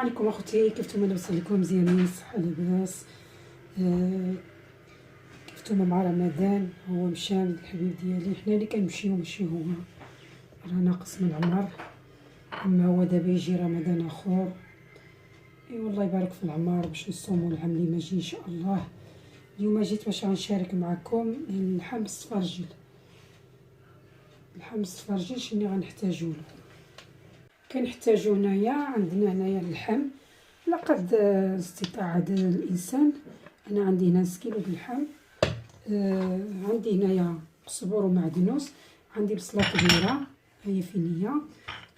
عليكم اخوتي، كيف نتوما؟ لاباس عليكم؟ مزيانين؟ صحه لاباس؟ كيف نتوما مع رمضان؟ هو مشى الحبيب ديالي، حنا اللي كنمشيو ماشي هو، راه ناقص من العمر. اما هو دابا يجي رمضان اخر، اي والله يبارك في العمر باش نصوموا العام اللي ماجي ان شاء الله. اليوم جيت باش غنشارك معكم اللحم الصفرجل. اللحم الصفرجل شنو غنحتاجو له؟ كنحتاجو هنايا، عندنا هنايا اللحم على قد استطاعة الانسان. انا عندي هنا 1 كيلو د اللحم. عندي هنايا قزبر ومعدنوس، عندي بصله كبيره هي فينيه،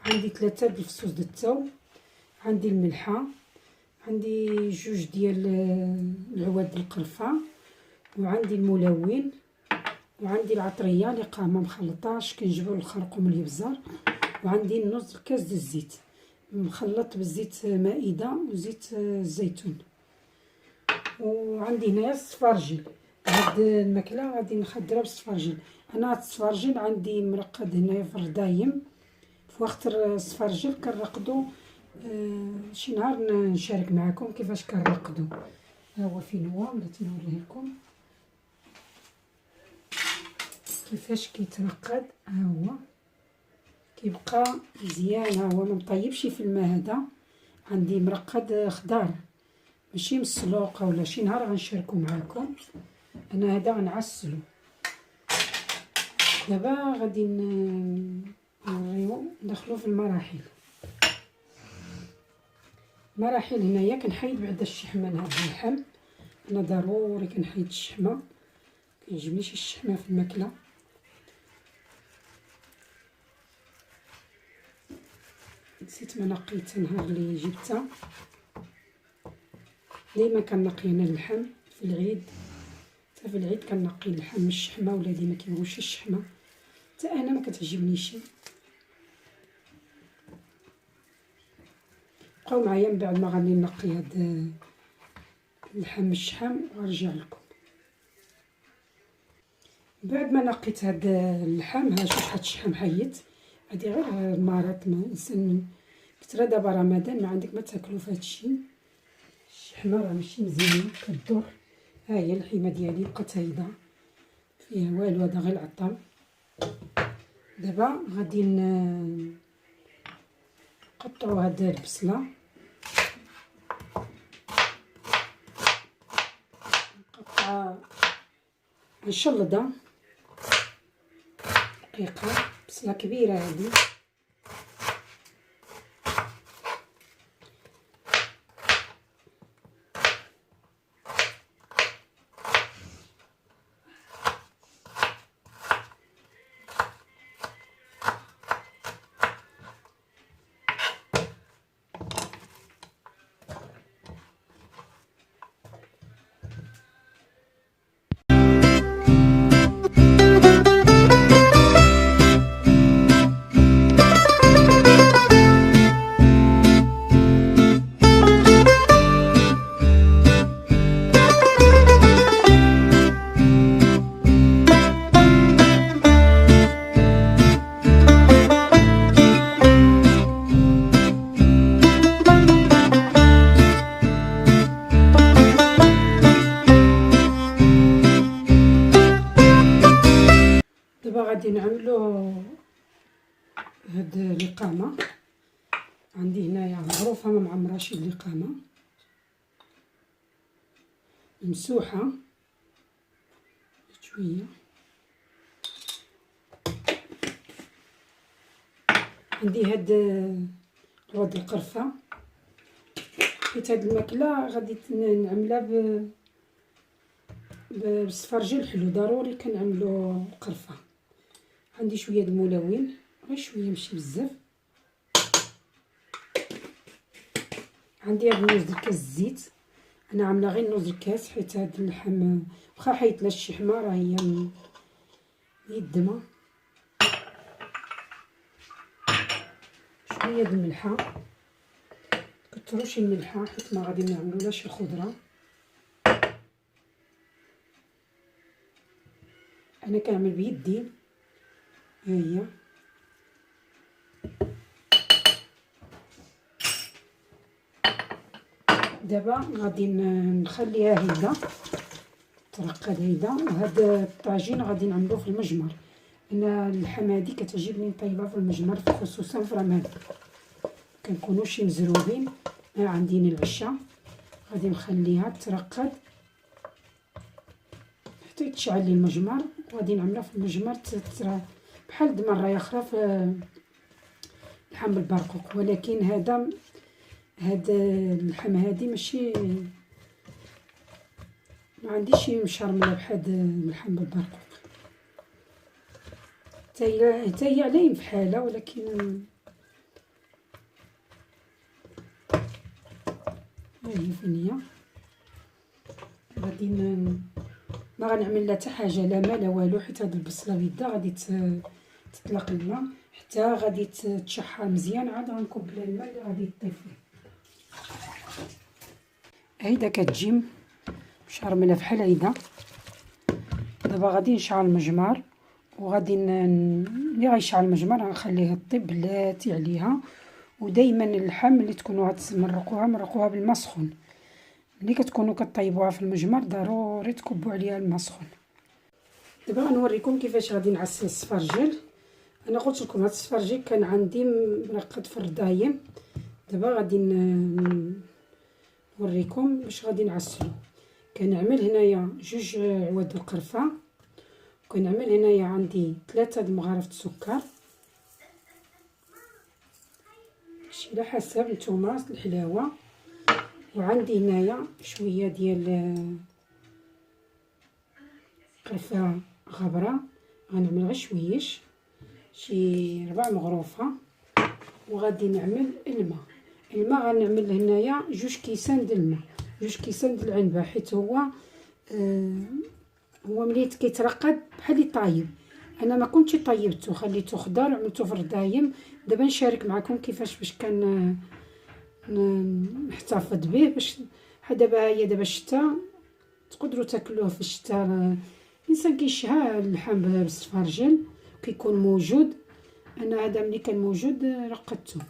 عندي 3 د الفصوص د الثوم، عندي الملحه، عندي 2 ديال العواد د القرفه، وعندي الملون، وعندي العطريه اللي قامه مخلطه كنجبروا الخرقوم الابزار، وعندي نص كاس د الزيت مخلط بالزيت مائده وزيت الزيتون، وعندي هنايا الصفارجل. هاد الماكله غادي نخدرها بالصفارجل. انا هاد الصفارجل عندي مرقد هنايا في الردايم، في وقت الصفارجل كنرقدو. شي نهار نشارك معكم كيفاش كنرقدو. ها هو فين هو، بغيت نوريه لكم كيفاش كيترقد. ها هو كيبقى مزيان، ها هو ما مطيبش في الماء. هذا عندي مرقد خضار ماشي مسلوق، ولا شي نهار غنشاركو معكم. انا هذا غنعسلو. دابا غادي نوريو ندخلو في المراحل. مراحل هنايا كنحيد بعدا الشحمه من هاد اللحم. انا ضروري كنحيد الشحمه، كيعجبنيش الشحمه في الماكله. نسيت ما نقيت نهار اللي جبتها. ديما كنقي انا اللحم في العيد، حتى في العيد كنقي اللحم من الشحمه. ولادي ما كيبغوش الشحمه، حتى انا ما كتعجبنيش. بقاو معايا من بعد ما غادي نقي هاد اللحم من الشحم ونرجع لكم. بعد ما نقيت هاد اللحم، ها شوف هاد الشحم حيت. هادي غير مرض ما انسان كترا دابا رمضان ما عندك ما تاكلو في هادشي. الشحمه راه ماشي مزيانه كدور. ها هي اللحمه ديالي بقات هايده فيها والو، هذا غير العظم. دابا غادي نقطعوا هاد البصله، نقطعها نشلضها دقيقه. بصله كبيره هذه. غادي نعملو هاد القامه. عندي هنايا غروفه ما معمراش القامه ممسوحه شويه. عندي هاد عود القرفه، حيت هاد الماكله غادي نعملها بالصفرجل حلو، ضروري كنعملو قرفه. عندي شويه د الملون، غير شويه ماشي بزاف. عندي هاد نص الكاس الزيت، انا عامله غير نص الكاس حيت هاد اللحم واخا حيت لا الشحمه راه هي الدمه. شويه د الملحه، مكتروش الملحه حيت ما غادي نعملولاش الخضره. انا كنعمل بيدي. ها هي دابا غادي نخليها هيدا ترقد هيدا. وهذا الطاجين غادي نعملوه في المجمر. انا اللحم هادي كتعجبني نطيبها في المجمر، خصوصا في رمضان كنكونوا شي مزروبين عندي العشاء. غادي نخليها ترقد حتى يتشعل لي المجمر، وغادي نعملها في المجمر بحال مرة اخرى في اللحم بالبرقوق. ولكن هذا اللحم هادي ماشي، ما عنديش مشرمله بحال اللحم بالبرقوق. حتى هي عليه بحالها، ولكن هي فين هي. غادي ما غنعمل لا حتى حاجه، لا ما لا والو، حيت هاد البصله بيضه غادي تطلق الماء حتى غادي تشحر مزيان. عاد غنكب لها الماء اللي غادي يطيب فيه. هيدا كتجي مشرمله بحال هيدا. دابا غادي نشعل المجمر، وغادي ملي غيشعل المجمر غنخليها طيب بلاتي عليها. ودائما اللحم ملي تكونوا مرقوها بالماء سخون. ملي كتكونوا كطيبوها في المجمر ضروري تكبوا عليها الماء سخون. دابا غنوريكم كيفاش غادي نعسل السفرجل. انا قلت لكم هاد السفرجل كان عندي مرقد في الردايم. دابا غادي نوريكم باش غادي نعسلو. كنعمل هنايا 2 عواد القرفه، وكنعمل هنايا عندي 3 د مغارف السكر، شي على حسب نتوما الحلاوه. وعندي هنايا شويه ديال قرفه غبره، غنعمل غير شويش، شي 4 مغروفه. وغادي نعمل الماء غنعمل هنايا 2 كيسان د الماء، 2 كيسان د العنبه، حيت هو ملي كيترقد بحال اللي طايب. انا ما كنتش طيبته، خليته خضر وعملته في الردايم. دابا نشارك معكم كيفاش باش كان نحتفظ به. باش دابا هي دابا الشتاء تقدروا تاكلوه في الشتاء. الانسان كيشهى اللحم بالسفرجل كيكون موجود. انا هذا ملي كان موجود رقدته.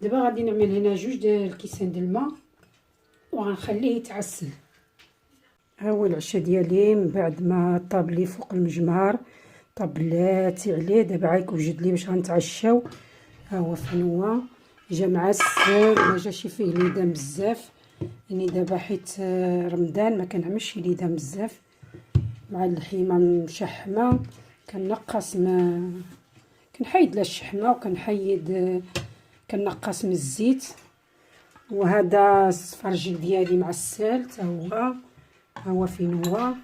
دابا غادي نعمل هنا 2 د الكيسان د الماء وغنخليه يتعسل. ها هو العشاء ديالي من بعد ما طاب لي فوق المجمر، طاب بلاتي عليه. دابا عاد كيوجد لي باش غنتعشاو. ها هو فين هو جا معسل، ما جاش فيه ليدان بزاف. يعني دابا حيت رمضان ما كنعملش ليدان بزاف، مع اللحيمه مشحمه كنقص ما كنحيد لا الشحمه، وكنحيد كنقص من الزيت. وهذا السفرجل ديالي معسل حتى هو. ها هو فين هو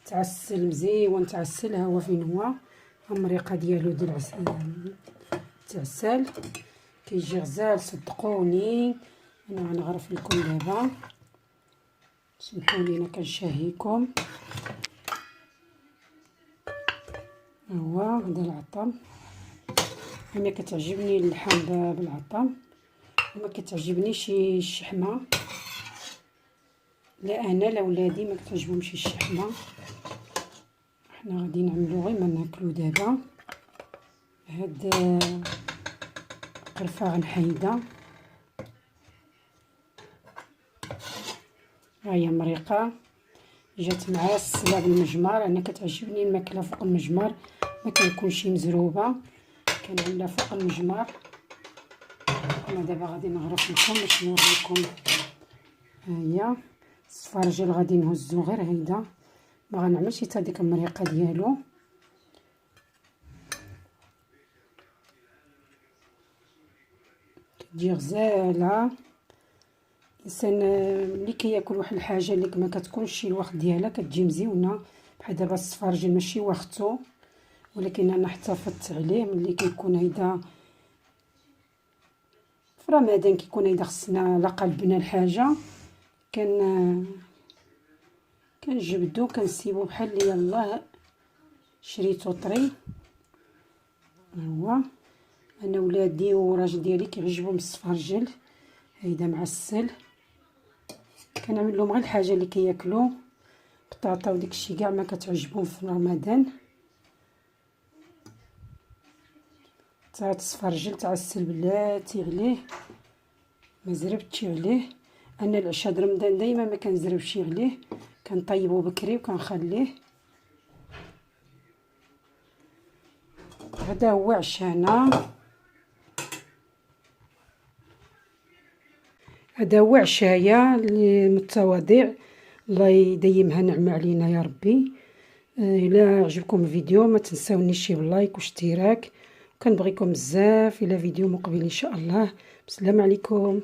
تعسل مزيان، تعسل. ها هو فين هو المريقه ديالو د العسل كيجي غزال صدقوني. انا غنغرف لكم دابا، سمحوا لي انا كنشهيكم. ها هو هذا العطم. انا كتعجبني اللحم بالعطم، وما كتعجبنيش الشحمه. لا انا لا ولادي ما كتعجبهمش الشحمه. احنا غادي نعملو غير ما ناكلو. دابا هاد قرفه غنحيدها. ها هي مريقه جات معسله بالمجمر. انا كتعجبني الماكله فوق المجمر، ما كنكونش مزروبه، كنعملها فوق المجمر. انا دابا غادي نغرف لكم باش نوريكم. ها هي السفرجل غادي نهزو غير هيدا، ما غنعملش حتى ديك المريقه ديالو. كتجي غزاله. الانسان ملي كياكل واحد الحاجه اللي ما كتكونش الوقت ديالها كتجي مزيونه. بحال دابا السفرجل ماشي وقته، ولكن انا حتفظت عليه. ملي كيكون هيدا في رمضان كيكون هيدا خصنا لا قلبنا الحاجه كنجبدو كنسيبو بحال اللي يلاه شريتو طري. هو انا ولادي وراجل ديالي كيعجبهم السفرجل هيدا معسل. كنعمل لهم غير الحاجه اللي كياكلوا، بطاطا وداكشي كاع ما كتعجبهم في رمضان. تا السفرجل تعسل بلاتي عليه، ما زربتش عليه. انا العشاء د رمضان دائما ما كنزربش عليه، كنطيبو بكري وكنخليه. هذا هو عشانا، هذا هو عشايا المتواضع. الله يديمها نعمه علينا يا ربي. الى عجبكم الفيديو ما تنساونيش باللايك واشتراك، وكنبغيكم بزاف. الى فيديو مقبل ان شاء الله. السلام عليكم.